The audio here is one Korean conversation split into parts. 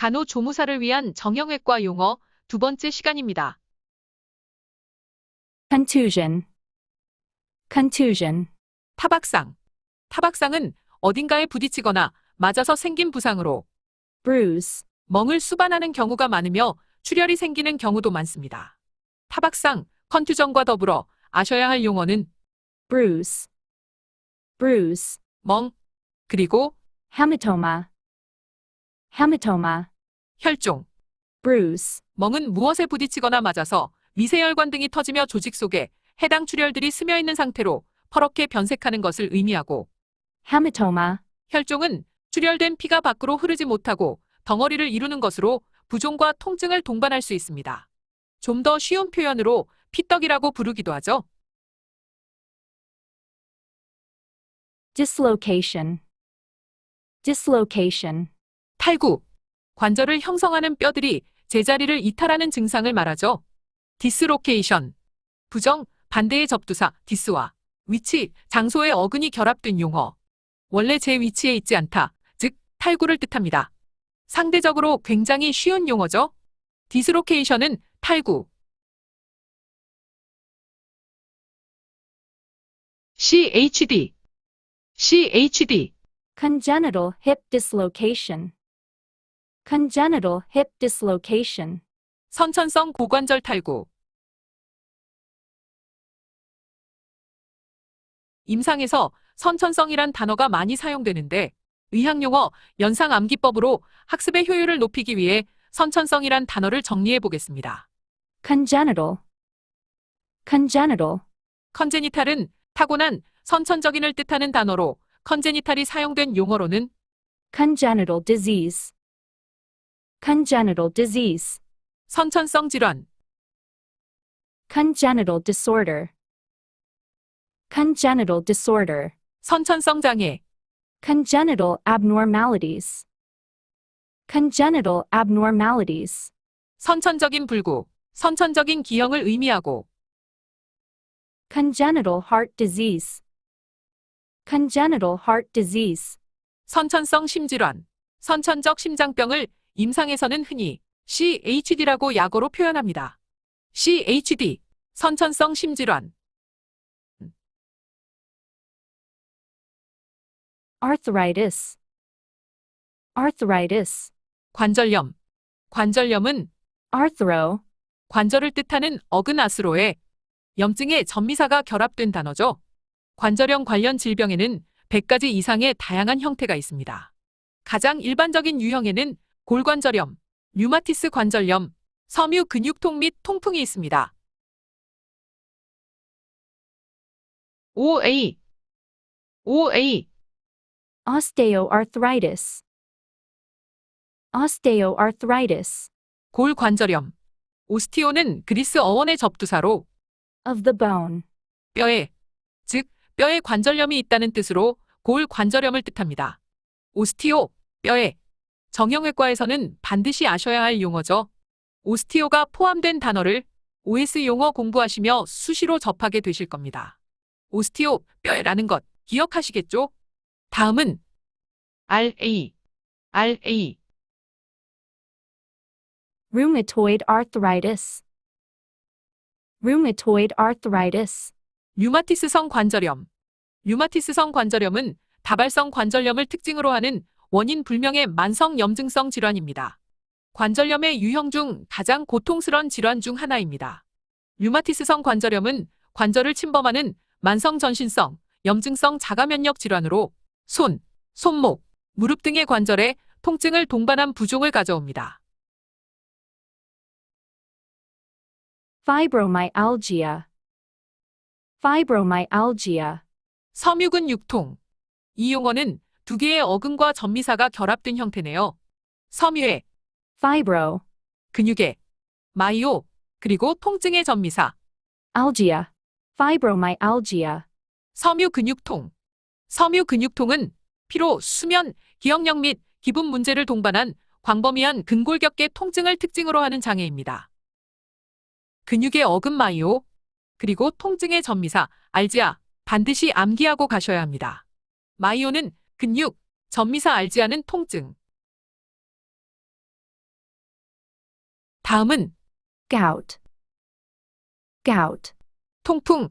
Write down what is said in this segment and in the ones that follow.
간호조무사를 위한 정형외과 용어 두 번째 시간입니다. contusion, contusion, 타박상. 타박상은 어딘가에 부딪히거나 맞아서 생긴 부상으로 bruise, 멍을 수반하는 경우가 많으며 출혈이 생기는 경우도 많습니다. 타박상, 컨투전과 더불어 아셔야 할 용어는 bruise, bruise, 멍, 그리고 hematoma, hematoma, 혈종. bruise, 멍은 무엇에 부딪히거나 맞아서 미세혈관 등이 터지며 조직 속에 해당 출혈들이 스며있는 상태로 퍼렇게 변색하는 것을 의미하고, hematoma, 혈종은 출혈된 피가 밖으로 흐르지 못하고 덩어리를 이루는 것으로 부종과 통증을 동반할 수 있습니다. 좀 더 쉬운 표현으로 피떡이라고 부르기도 하죠. dislocation, dislocation, 탈구. 관절을 형성하는 뼈들이 제자리를 이탈하는 증상을 말하죠. 디스로케이션. 부정, 반대의 접두사 디스와 위치, 장소의 어근이 결합된 용어. 원래 제 위치에 있지 않다, 즉 탈구를 뜻합니다. 상대적으로 굉장히 쉬운 용어죠. 디스로케이션은 탈구. CHD, CHD. congenital hip dislocation, congenital hip dislocation, 선천성 고관절 탈구. 임상에서 선천성이란 단어가 많이 사용되는데 의학용어 연상암기법으로 학습의 효율을 높이기 위해 선천성이란 단어를 정리해 보겠습니다. congenital, congenital, 컨제니탈은 타고난, 선천적인을 뜻하는 단어로 컨제니탈이 사용된 용어로는 congenital disease, congenital disease, 선천성 질환, congenital disorder, congenital disorder, 선천성 장애, congenital abnormalities, congenital abnormalities, 선천적인 불구, 선천적인 기형을 의미하고 congenital heart disease, congenital heart disease, 선천성 심질환, 선천적 심장병을 임상에서는 흔히 CHD라고 약어로 표현합니다. CHD, 선천성 심질환. arthritis, arthritis, 관절염. 관절염은 arthro, 관절을 뜻하는 어근아스로에 염증의 전미사가 결합된 단어죠. 관절염 관련 질병에는 100가지 이상의 다양한 형태가 있습니다. 가장 일반적인 유형에는 골관절염, 류마티스 관절염, 섬유 근육통 및 통풍이 있습니다. OA, OA, osteoarthritis, osteoarthritis, 골관절염. 오스티오는 그리스 어원의 접두사로 of the bone, 뼈에, 즉 뼈에 관절염이 있다는 뜻으로 골관절염을 뜻합니다. 오스티오, 뼈에. 정형외과에서는 반드시 아셔야 할 용어죠. 오스티오가 포함된 단어를 OS 용어 공부하시며 수시로 접하게 되실 겁니다. 오스티오, 뼈에라는 것 기억하시겠죠? 다음은 RA, RA. rheumatoid arthritis, rheumatoid arthritis, 류마티스성 관절염. 류마티스성 관절염은 다발성 관절염을 특징으로 하는 원인 불명의 만성 염증성 질환입니다. 관절염의 유형 중 가장 고통스러운 질환 중 하나입니다. 류마티스성 관절염은 관절을 침범하는 만성 전신성, 염증성 자가면역 질환으로 손, 손목, 무릎 등의 관절에 통증을 동반한 부종을 가져옵니다. fibromyalgia, fibromyalgia, 섬유근 육통. 이 용어는 두 개의 어근과 전미사가 결합된 형태네요. 섬유의, fibro, 근육의, 마이오, 그리고 통증의 전미사, algia, fibromyalgia, 섬유 근육통. 섬유 근육통은 피로, 수면, 기억력 및 기분 문제를 동반한 광범위한 근골격계 통증을 특징으로 하는 장애입니다. 근육의 어근 마이오, 그리고 통증의 전미사, 알지아, 반드시 암기하고 가셔야 합니다. 마이오는 근육, 전미사 알지아는 통증. 다음은 gout, gout, 통풍.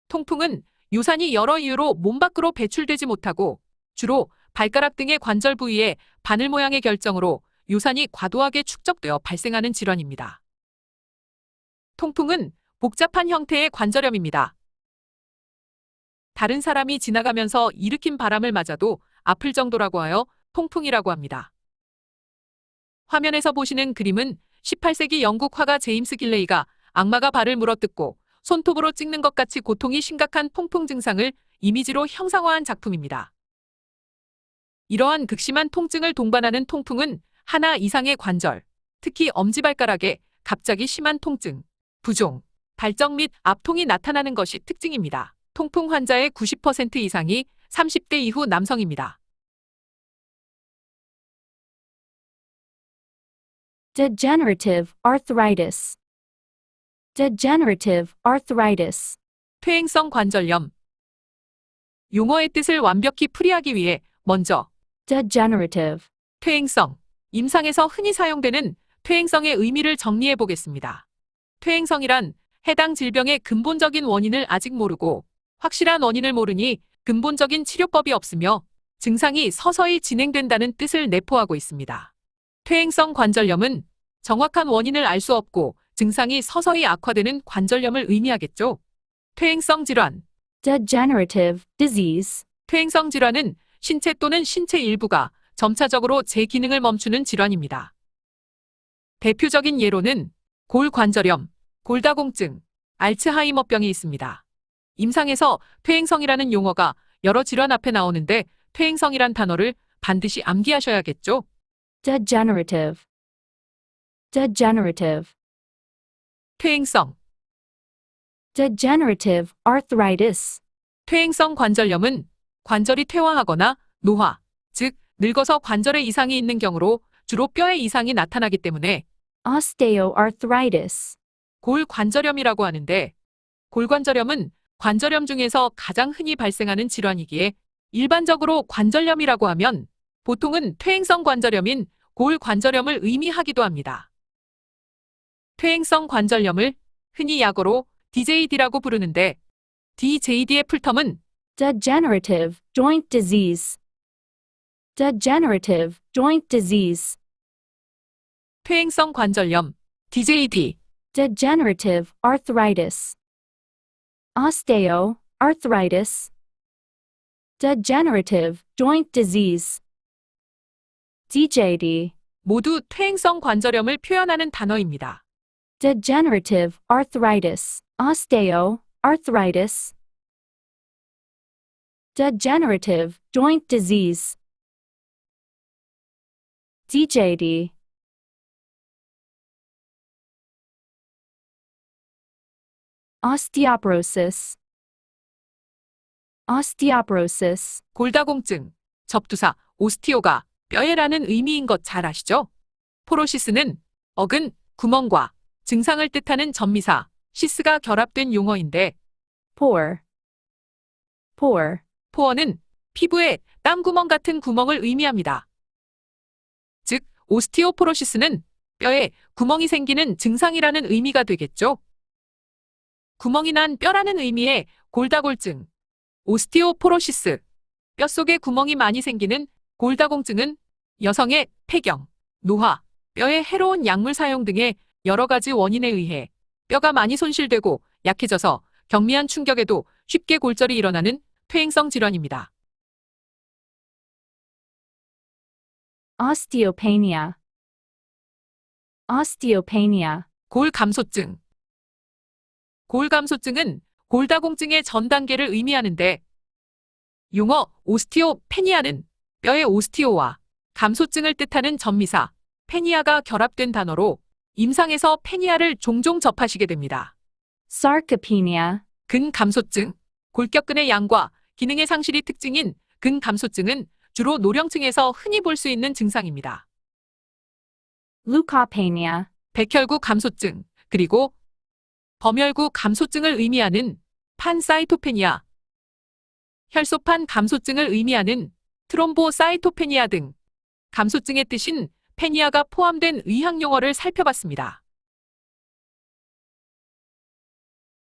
통풍은 유산이 여러 이유로 몸 밖으로 배출되지 못하고 주로 발가락 등의 관절 부위에 바늘 모양의 결정으로 유산이 과도하게 축적되어 발생하는 질환입니다. 통풍은 복잡한 형태의 관절염입니다. 다른 사람이 지나가면서 일으킨 바람을 맞아도 아플 정도라고 하여 통풍이라고 합니다. 화면에서 보시는 그림은 18세기 영국 화가 제임스 길레이가 악마가 발을 물어뜯고 손톱으로 찍는 것 같이 고통이 심각한 통풍 증상을 이미지로 형상화한 작품입니다. 이러한 극심한 통증을 동반하는 통풍은 하나 이상의 관절, 특히 엄지발가락에 갑자기 심한 통증, 부종, 발정 및 압통이 나타나는 것이 특징입니다. 통풍 환자의 90% 이상이 30대 이후 남성입니다. degenerative arthritis, degenerative arthritis, 퇴행성 관절염. 용어의 뜻을 완벽히 풀이하기 위해 먼저 degenerative, 퇴행성, 임상에서 흔히 사용되는 퇴행성의 의미를 정리해 보겠습니다. 퇴행성이란 해당 질병의 근본적인 원인을 아직 모르고 확실한 원인을 모르니 근본적인 치료법이 없으며 증상이 서서히 진행된다는 뜻을 내포하고 있습니다. 퇴행성 관절염은 정확한 원인을 알 수 없고 증상이 서서히 악화되는 관절염을 의미하겠죠. 퇴행성 질환. degenerative disease, 퇴행성 질환은 신체 또는 신체 일부가 점차적으로 제 기능을 멈추는 질환입니다. 대표적인 예로는 골관절염, 골다공증, 알츠하이머병이 있습니다. 임상에서 퇴행성이라는 용어가 여러 질환 앞에 나오는데 퇴행성이란 단어를 반드시 암기하셔야겠죠. degenerative, degenerative, 퇴행성. degenerative arthritis, 퇴행성 관절염은 관절이 퇴화하거나 노화, 즉 늙어서 관절에 이상이 있는 경우로 주로 뼈에 이상이 나타나기 때문에 osteoarthritis, 골관절염이라고 하는데 골관절염은 관절염 중에서 가장 흔히 발생하는 질환이기에 일반적으로 관절염이라고 하면 보통은 퇴행성 관절염인 골관절염을 의미하기도 합니다. 퇴행성 관절염을 흔히 약어로 DJD라고 부르는데 DJD의 풀텀은 degenerative joint disease, degenerative joint disease, 퇴행성 관절염 DJD, degenerative arthritis, osteoarthritis, degenerative joint disease, DJD, 모두 퇴행성 관절염을 표현하는 단어입니다. degenerative arthritis, osteoarthritis, degenerative joint disease, DJD, osteoporosis, osteoporosis, 골다공증, 접두사, 오스티오가 뼈에라는 의미인 것 잘 아시죠? 포로시스는 어근, 구멍과 증상을 뜻하는 전미사, 시스가 결합된 용어인데 pore, pore, 포어는 피부에 땀구멍 같은 구멍을 의미합니다. 즉, 오스티오포로시스는 뼈에 구멍이 생기는 증상이라는 의미가 되겠죠. 구멍이 난 뼈라는 의미의 골다골증, 오스티오포로시스, 뼛속에 구멍이 많이 생기는 골다공증은 여성의 폐경, 노화, 뼈에 해로운 약물 사용 등의 여러 가지 원인에 의해 뼈가 많이 손실되고 약해져서 경미한 충격에도 쉽게 골절이 일어나는 퇴행성 질환입니다. osteopenia, osteopenia, 골감소증. 골감소증은 골다공증의 전 단계를 의미하는데 용어 오스티오페니아는 뼈의 오스티오와 감소증을 뜻하는 전미사 페니아가 결합된 단어로 임상에서 페니아를 종종 접하시게 됩니다. sarcopenia, 근감소증, 골격근의 양과 기능의 상실이 특징인 근감소증은 주로 노령층에서 흔히 볼 수 있는 증상입니다. leukopenia, 백혈구 감소증, 그리고 범혈구 감소증을 의미하는 판사이토페니아, 혈소판 감소증을 의미하는 트롬보사이토페니아 등 감소증의 뜻인 페니아가 포함된 의학 용어를 살펴봤습니다.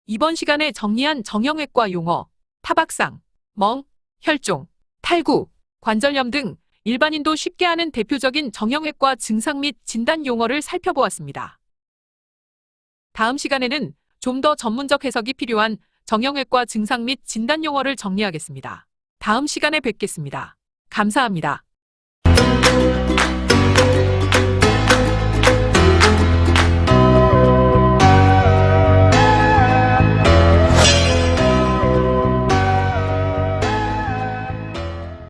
이번 시간에 정리한 정형외과 용어, 타박상, 멍, 혈종, 탈구, 관절염 등 일반인도 쉽게 아는 대표적인 정형외과 증상 및 진단 용어를 살펴보았습니다. 다음 시간에는 좀 더 전문적 해석이 필요한 정형외과 증상 및 진단 용어를 정리하겠습니다. 다음 시간에 뵙겠습니다. 감사합니다.